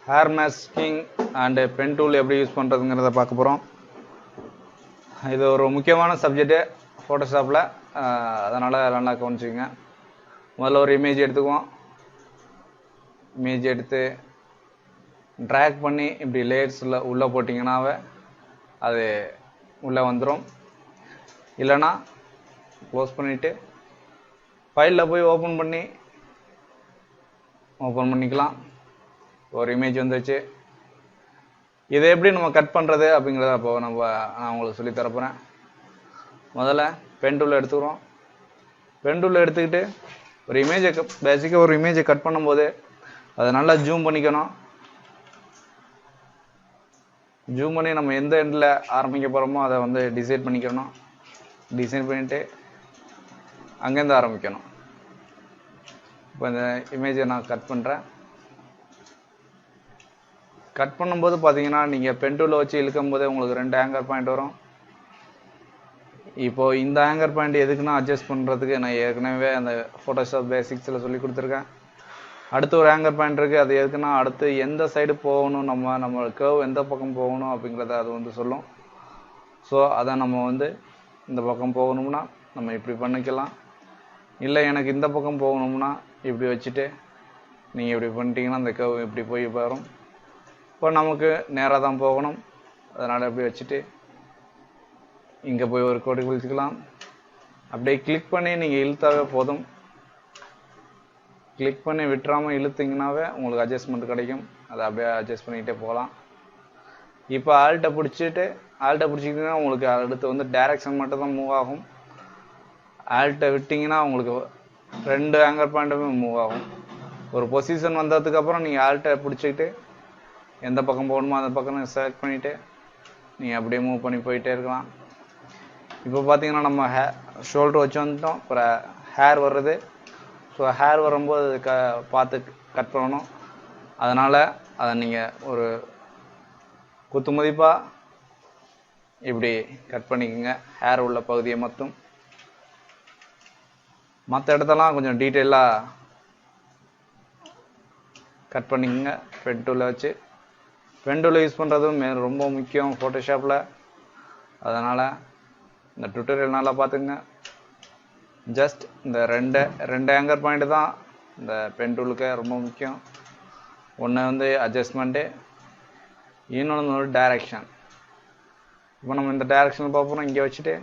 Hair masking and pen tool எப்படி use பண்ணுறதுங்கிறத பார்க்க போகிறோம். இது ஒரு முக்கியமான சப்ஜெக்டு ஃபோட்டோஷாப்பில், அதனால் நல்லா கவனிச்சுங்க. முதல்ல ஒரு இமேஜ் எடுத்துக்குவோம். இமேஜ் எடுத்து ட்ராக் பண்ணி இப்படி லேயர்ஸில் உள்ளே போட்டிங்கன்னாவே அது உள்ளே வந்துடும். இல்லைனா க்ளோஸ் பண்ணிவிட்டு ஃபைலில் போய் ஓப்பன் பண்ணிக்கலாம். ஒரு இமேஜ் வந்துச்சு. இதை எப்படி நம்ம கட் பண்ணுறது அப்படிங்கிறத அப்போ நான் உங்களுக்கு சொல்லி தரப்போகிறேன். முதல்ல பென் டூல் எடுத்துக்கிறோம். பென் டூல் எடுத்துக்கிட்டு ஒரு இமேஜை பேசிக்காக ஒரு இமேஜை கட் பண்ணும்போது அதை நல்லா ஜூம் பண்ணிக்கணும். ஜூம் பண்ணி நம்ம எந்த எண்டில் ஆரம்பிக்க போகிறோமோ அதை வந்து டிசைட் பண்ணிக்கணும். டிசைன் பண்ணிவிட்டு அங்கேருந்து ஆரம்பிக்கணும். இப்போ இந்த இமேஜை நான் கட் பண்ணுறேன். கட் பண்ணும்போது பார்த்தீங்கன்னா நீங்கள் பென் டூலை வச்சு இழுக்கும் போதே உங்களுக்கு 2 ஆங்கர் பாயிண்ட் வரும். இப்போது இந்த ஆங்கர் பாயிண்ட் எதுக்குன்னா அட்ஜஸ்ட் பண்ணுறதுக்கு நான் ஏற்கனவே அந்த ஃபோட்டோஷாப் பேசிக்ஸில் சொல்லி கொடுத்துருக்கேன். அடுத்து ஒரு ஆங்கர் பாயிண்ட் இருக்குது. அது எதுக்குன்னா அடுத்து எந்த சைடு போகணும், நம்ம கர்வ் எந்த பக்கம் போகணும் அப்படிங்கிறத அது வந்து சொல்லும். ஸோ அதை நம்ம வந்து இந்த பக்கம் போகணும்னா நம்ம இப்படி பண்ணிக்கலாம். இல்லை எனக்கு இந்த பக்கம் போகணும்னா இப்படி வச்சுட்டு நீங்கள் இப்படி பண்ணிட்டீங்கன்னா அந்த கர்வ் இப்படி போய் வரும். இப்போ நமக்கு நேராக தான் போகணும், அதனால் அப்படி வச்சுட்டு இங்கே போய் ஒரு கோடு கிழிச்சிக்கலாம். அப்படியே கிளிக் பண்ணி நீங்கள் இழுத்தாவே போதும். கிளிக் பண்ணி விட்டுறாமல் இழுத்திங்கனாவே உங்களுக்கு அட்ஜஸ்ட்மெண்ட் கிடைக்கும். அதை அப்படியே அட்ஜஸ்ட் பண்ணிக்கிட்டே போகலாம். இப்போ ஆல்ட்டை பிடிச்சிக்கிட்டிங்கன்னா உங்களுக்கு அடுத்து வந்து டைரக்ஷன் மட்டும் தான் மூவ் ஆகும். ஆல்ட்டை விட்டிங்கன்னா உங்களுக்கு 2 ஆங்கர் பாயிண்ட்டுமே மூவ் ஆகும். ஒரு பொசிஷன் வந்ததுக்கப்புறம் நீங்கள் ஆல்ட்டை பிடிச்சிக்கிட்டு எந்த பக்கம் போகணுமோ அந்த பக்கம் செலக்ட் பண்ணிவிட்டு நீங்கள் அப்படியே மூவ் பண்ணி போயிட்டே இருக்கலாம். இப்போ பார்த்தீங்கன்னா நம்ம ஷோல்டர் வச்சு வந்துட்டோம். அப்புறம் ஹேர் வர்றது. ஸோ ஹேர் வரும்போது பார்த்து கட் பண்ணணும். அதனால் அதை நீங்கள் ஒரு குத்து மதிப்பாக இப்படி கட் பண்ணிக்கோங்க. ஹேர் உள்ள பகுதியை மட்டும். மற்ற இடத்தெல்லாம் கொஞ்சம் டீட்டெயிலாக கட் பண்ணிக்கோங்க பென் டூலை வச்சு. பென் டூலை யூஸ் பண்ணுறதும் ரொம்ப முக்கியம் ஃபோட்டோஷாப்பில். அதனால் இந்த டுட்டோரியல் நல்லா பார்த்துங்க. ஜஸ்ட் இந்த ரெண்டு ஆங்கர் பாயிண்ட் தான் இந்த பென் டூலுக்கு ரொம்ப முக்கியம். ஒன்று வந்து அட்ஜஸ்ட்மெண்ட்டு, இன்னொன்று ஒரு டைரக்ஷன். இப்போ நம்ம இந்த டைரக்ஷன் பார்ப்போம். இங்கே வச்சுட்டு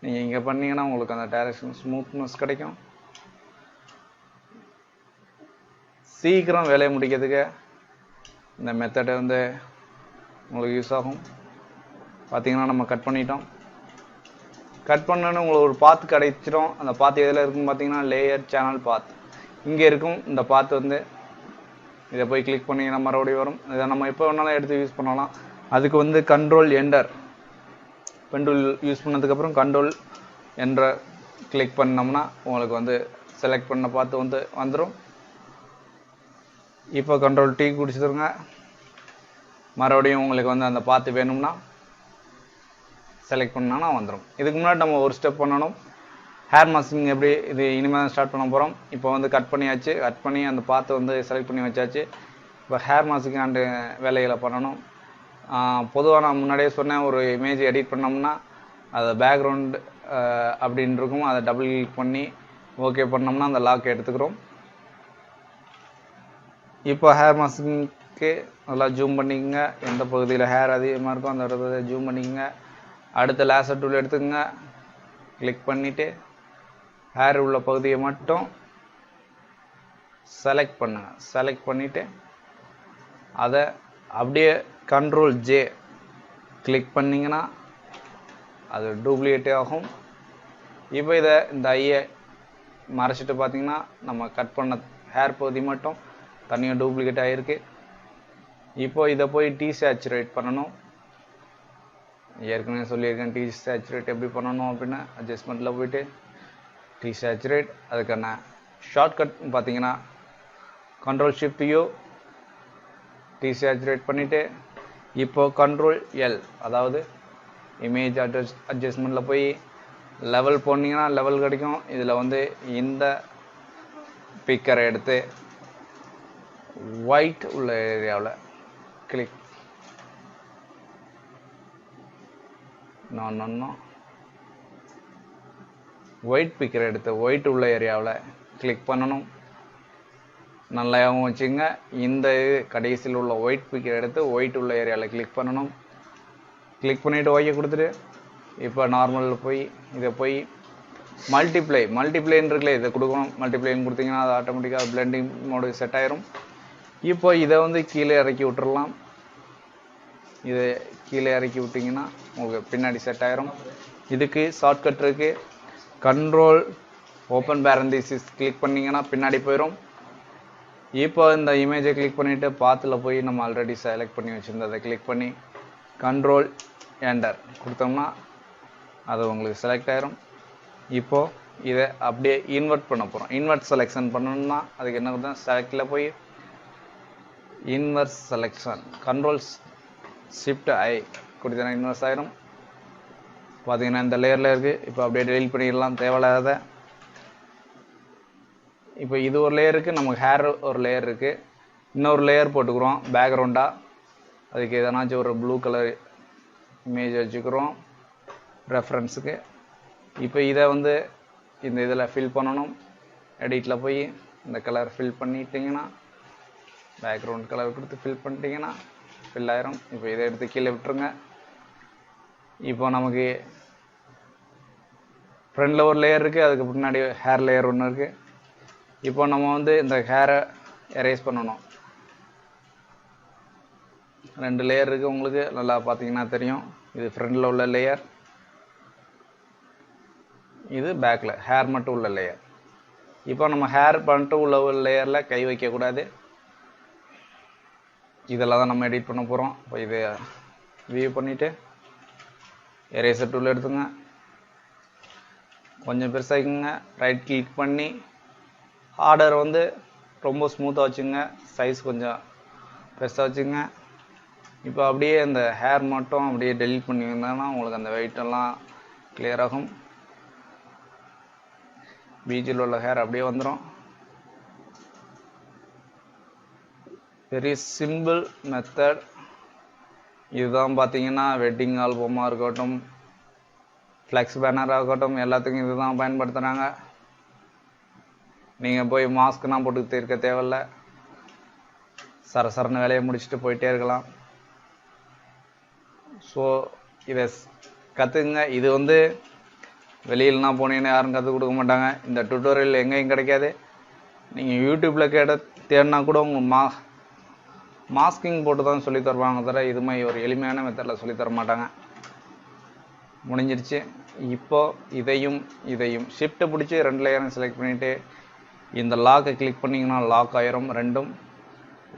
நீங்கள் இங்கே பண்ணிங்கன்னா உங்களுக்கு அந்த டைரக்ஷன் ஸ்மூத்னஸ் கிடைக்கும். சீக்கிரம் வேலையை முடிக்கிறதுக்கு இந்த மெத்தடை வந்து உங்களுக்கு யூஸ் ஆகும். பார்த்தீங்கன்னா நம்ம கட் பண்ணிட்டோம். கட் பண்ணோன்னு உங்களுக்கு ஒரு பாத் கிடைச்சிடும். அந்த பாத் எதில் இருக்குன்னு பார்த்தீங்கன்னா லேயர் சேனல் பாத் இங்கே இருக்கும். இந்த பாத் வந்து இதை போய் கிளிக் பண்ணிங்கன்னா மறுபடியும் வரும். இதை நம்ம எப்போ வேணாலும் எடுத்து யூஸ் பண்ணலாம். அதுக்கு வந்து control enter pen tool use பண்ணதுக்கப்புறம் கண்ட்ரோல் என்டர் கிளிக் பண்ணோம்னா உங்களுக்கு வந்து செலக்ட் பண்ண பாத்து வந்து வந்துடும். இப்போ கண்ட்ரோல் டீ குடிச்சிடுங்க. மறுபடியும் உங்களுக்கு வந்து அந்த பாத்து வேணும்னா செலக்ட் பண்ணா வந்துடும். இதுக்கு முன்னாடி நம்ம ஒரு ஸ்டெப் பண்ணணும். ஹேர் மாஸ்கிங் எப்படி இது இனிமேல் ஸ்டார்ட் பண்ண போகிறோம். இப்போ வந்து கட் பண்ணியாச்சு. கட் பண்ணி அந்த பாத்து வந்து செலக்ட் பண்ணி வச்சாச்சு. இப்போ ஹேர் மாஸ்கிங் அண்டு வேலைகளை பண்ணணும். பொதுவாக நான் முன்னாடியே சொன்னேன், ஒரு இமேஜ் எடிட் பண்ணோம்னா அதை பேக்ரவுண்ட் அப்படின்னு இருக்கும். அதை டபுள் கிளிக் பண்ணி ஓகே பண்ணோம்னா அந்த லாக் எடுத்துக்கிறோம். இப்போ ஹேர் மாஸ்கிங்க்கு நல்லா ஜூம் பண்ணிக்கோங்க. எந்த பகுதியில் ஹேர் அதிகமாக இருக்கோ அந்த இடத்துல ஜூம் பண்ணிக்கோங்க. அடுத்த லேசர் டூல் எடுத்துக்கோங்க. கிளிக் பண்ணிவிட்டு ஹேர் உள்ள பகுதியை மட்டும் செலக்ட் பண்ணுங்க. செலக்ட் பண்ணிவிட்டு அதை அப்படியே கண்ட்ரோல் ஜே கிளிக் பண்ணிங்கன்னா அது டூப்ளிகேட் ஆகும். இப்போ இதை இந்த ஐயை மறைச்சிட்டு பார்த்தீங்கன்னா நம்ம கட் பண்ண ஹேர் பகுதி மட்டும் தனியாக டூப்ளிகேட் ஆகிருக்கு. இப்போ இதை போய் டீசேச்சுரேட் பண்ணணும். ஏற்கனவே சொல்லியிருக்கேன் டீசேச்சுரேட் எப்படி பண்ணணும் அப்படின்னு. அட்ஜஸ்ட்மெண்ட்டில் போயிட்டு டீசேச்சுரேட், அதுக்கான ஷார்ட்கட் பார்த்தீங்கன்னா கண்ட்ரோல் ஷிஃப்ட் யூ டீசேச்சுரேட் பண்ணிவிட்டு இப்போ கண்ட்ரோல் எல், அதாவது இமேஜ் அட்ஜஸ்ட்மெண்ட்டில் போய் லெவல் போனீங்கன்னா லெவல் கிடைக்கும். இதில் வந்து இந்த பிக்கரை எடுத்து ஒயிட் உள்ள ஏரியாவில் கிளிக் ஒயிட் பிக்கர் எடுத்து ஒயிட் உள்ள ஏரியாவில் கிளிக் பண்ணணும். நல்லாவும் வச்சுங்க. இந்த கடைசியில் உள்ள ஒயிட் பிக்கர் எடுத்து ஒயிட் உள்ள ஏரியாவில் கிளிக் பண்ணணும். கிளிக் பண்ணிவிட்டு ஓகே கொடுத்துட்டு இப்போ நார்மலில் போய் இதை போய் மல்டிப்ளைன்னு இருக்குல்ல, இதை கொடுக்கணும். மல்டிப்ளைன்னு கொடுத்தீங்கன்னா அது ஆட்டோமேட்டிக்காக பிளெண்டிங் மோடு செட் ஆயிரும். இப்போ இதை வந்து கீழே இறக்கி விட்டுறலாம். இதை கீழே இறக்கி விட்டிங்கன்னா உங்களுக்கு பின்னாடி செட் ஆயிரும். இதுக்கு ஷார்ட்கட் இருக்குது. கண்ட்ரோல் ஓப்பன் பேரந்திசிஸ் கிளிக் பண்ணிங்கன்னா பின்னாடி போயிடும். இப்போ இந்த இமேஜை கிளிக் பண்ணிவிட்டு பாத்தில் போய் நம்ம ஆல்ரெடி செலக்ட் பண்ணி வச்சுருந்ததை கிளிக் பண்ணி கண்ட்ரோல் என்டர் கொடுத்தோம்னா அது உங்களுக்கு செலக்ட் ஆயிரும். இப்போது இதை அப்படியே இன்வெர்ட் பண்ண போகிறோம். இன்வெர்ட் செலெக்ஷன் பண்ணணும்னா அதுக்கு என்ன கொடுத்தா செலக்டில் போய் இன்வெர்ஸ் செலெக்ஷன் கண்ட்ரோல் ஷிஃப்ட் ஐ கொடுத்தீங்கன்னா இன்வெர்ஸ் ஆயிரும். பார்த்தீங்கன்னா இந்த லேயரில் இருக்குது. இப்போ அப்படியே டெலீட் பண்ணிடலாம் தேவையில்லாத. இப்போ இது ஒரு லேயர் இருக்குது, நமக்கு ஹேர் ஒரு லேயர் இருக்குது. இன்னொரு லேயர் போட்டுக்கிறோம் பேக்ரவுண்டாக. அதுக்கு எதனாச்சும் ஒரு ப்ளூ கலர் இமேஜ் வச்சுக்கிறோம் ரெஃபரன்ஸுக்கு. இப்போ இதை வந்து இந்த இதில் ஃபில் பண்ணணும். எடிட்டில் போய் இந்த கலர் ஃபில் பண்ணிட்டீங்கன்னா பேக்ரவுண்ட் கலர் கொடுத்து ஃபில் பண்ணிட்டீங்கன்னா ஃபில் ஆயிரும். இப்போ இதை எடுத்து கீழே விட்டுருங்க. இப்போ நமக்கு ஃப்ரண்டில் ஒரு லேயர் இருக்குது, அதுக்கு முன்னாடி ஹேர் லேயர் ஒன்று இருக்குது. இப்போ நம்ம வந்து இந்த ஹேரை எரேஸ் பண்ணணும். 2 லேயர் இருக்குது, உங்களுக்கு நல்லா பார்த்தீங்கன்னா தெரியும். இது ஃப்ரண்டில் உள்ள லேயர், இது பேக்கில் ஹேர் மட்டும் உள்ள லேயர். இப்போ நம்ம ஹேர் மட்டும் உள்ள லேயரில் கை வைக்கக்கூடாது. இதெல்லாம் தான் நம்ம எடிட் பண்ண போகிறோம். இப்போ இதை வியூ பண்ணிவிட்டு எரேசர் டூல் எடுத்துங்க. கொஞ்சம் பெருசாகிக்குங்க. ரைட் கிளிக் பண்ணி ஆர்டர் வந்து ரொம்ப ஸ்மூத்தாக வச்சுங்க. சைஸ் கொஞ்சம் பெருசாக வச்சுங்க. இப்போ அப்படியே அந்த ஹேர் மட்டும் அப்படியே டெலீட் பண்ணியிருந்தோன்னா உங்களுக்கு அந்த வெயிட்டெல்லாம் கிளியர் ஆகும். பீச்சில் உள்ள ஹேர் அப்படியே வந்துடும். Very simple method. இதுதான் பார்த்தீங்கன்னா வெட்டிங் ஆல்பமாக இருக்கட்டும், ஃப்ளெக்ஸ் பேனராக இருக்கட்டும், எல்லாத்துக்கும் இது தான் பயன்படுத்துகிறாங்க. நீங்கள் போய் மாஸ்க்லாம் போட்டு இருக்க தேவையில்ல. சரசரன்னு வேலையை முடிச்சுட்டு போயிட்டே இருக்கலாம். ஸோ இதை கற்றுக்குங்க. இது வந்து வெளியிலனா போனீங்கன்னா யாரும் கற்றுக் கொடுக்க மாட்டாங்க. இந்த டுட்டோரியல் எங்கேயும் கிடைக்காது. நீங்கள் யூடியூப்பில் தேடினா கூட உங்கள் மாஸ்கிங் போட்டு தான் சொல்லி தருவாங்க தவிர இது மாதிரி ஒரு எளிமையான மெத்தடில் சொல்லித்தர மாட்டாங்க. முடிஞ்சிருச்சு. இப்போது இதையும் ஷிஃப்ட்டை பிடிச்சி 2 லேயரும் செலக்ட் பண்ணிவிட்டு இந்த லாக்கை கிளிக் பண்ணிங்கன்னா லாக் ஆயிரும் 2ம்.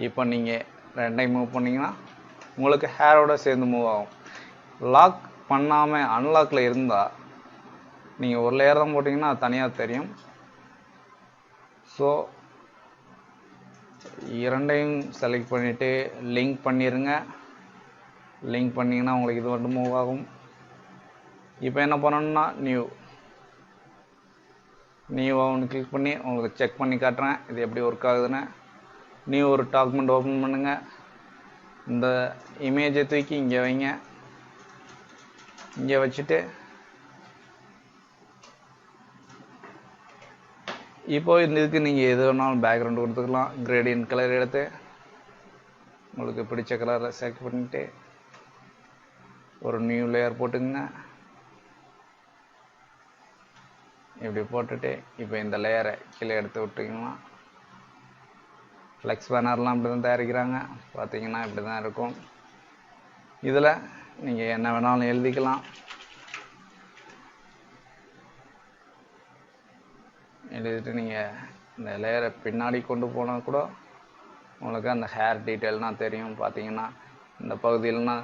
இப்போ நீங்கள் 2ஐயும் மூவ் பண்ணிங்கன்னா உங்களுக்கு ஹேரோட சேர்ந்து மூவ் ஆகும். லாக் பண்ணாமல் அன்லாக்கில் இருந்தால் நீங்கள் ஒரு லேயர் தான் போட்டிங்கன்னா அது தனியாக தெரியும். ஸோ 2ஐயும் செலக்ட் பண்ணிவிட்டு லிங்க் பண்ணிடுங்க. லிங்க் பண்ணிங்கன்னா உங்களுக்கு இது மட்டும் மூவ் ஆகும். இப்போ என்ன பண்ணணும்னா நியூ ஒன்று கிளிக் பண்ணி உங்களுக்கு செக் பண்ணி காட்டுறேன் இது எப்படி ஒர்க் ஆகுதுன்னு. நியூ ஒரு டாக்குமெண்ட் ஓப்பன் பண்ணுங்கள். இந்த இமேஜை தூக்கி இங்கே வைங்க. இங்கே வச்சுட்டு இப்போ இந்த இதுக்கு நீங்கள் எது வேணாலும் பேக்ரவுண்ட் கொடுத்துக்கலாம். கிரேடியன்ட் கலர் எடுத்து உங்களுக்கு பிடிச்ச கலரில் செலக்ட் பண்ணிவிட்டு ஒரு நியூ லேயர் போட்டுங்க. இப்படி போட்டுட்டு இப்போ இந்த லேயரை கீழே எடுத்து விட்டிங்கன்னா ஃப்ளெக்ஸ் பேனர்லாம் இப்படி தான் தயாரிக்கிறாங்க. பார்த்தீங்கன்னா இப்படி தான் இருக்கும். இதில் நீங்கள் என்ன வேணாலும் எழுதிக்கலாம். எழுதிட்டு நீங்கள் இந்த லேயரை பின்னாடி கொண்டு போனால் கூட உங்களுக்கு அந்த ஹேர் டீட்டெயில்னால் தெரியும். பார்த்தீங்கன்னா இந்த பகுதியில்னா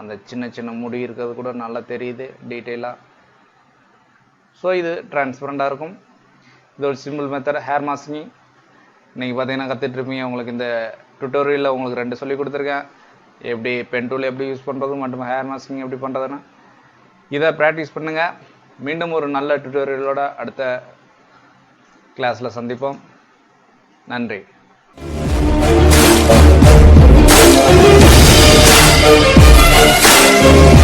அந்த சின்ன முடி இருக்கிறது கூட நல்லா தெரியுது டீட்டெயிலாக. ஸோ இது டிரான்ஸ்பரண்டாக இருக்கும். இது ஒரு சிம்பிள் மெத்தட் ஹேர் மாஸ்கிங். நீங்கள் பார்த்தீங்கன்னா கற்றுட்ருப்பீங்க. உங்களுக்கு இந்த டுட்டோரியலில் உங்களுக்கு 2 சொல்லி கொடுத்துருக்கேன். எப்படி பென் டூல் எப்படி யூஸ் பண்ணுறது மற்றும் ஹேர் மாஸ்கிங் எப்படி பண்ணுறதுன்னு. இதை ப்ராக்டிஸ் பண்ணுங்கள். மீண்டும் ஒரு நல்ல டுட்டோரியலோட அடுத்த கிளாஸில் சந்திப்போம். நன்றி. Thank you.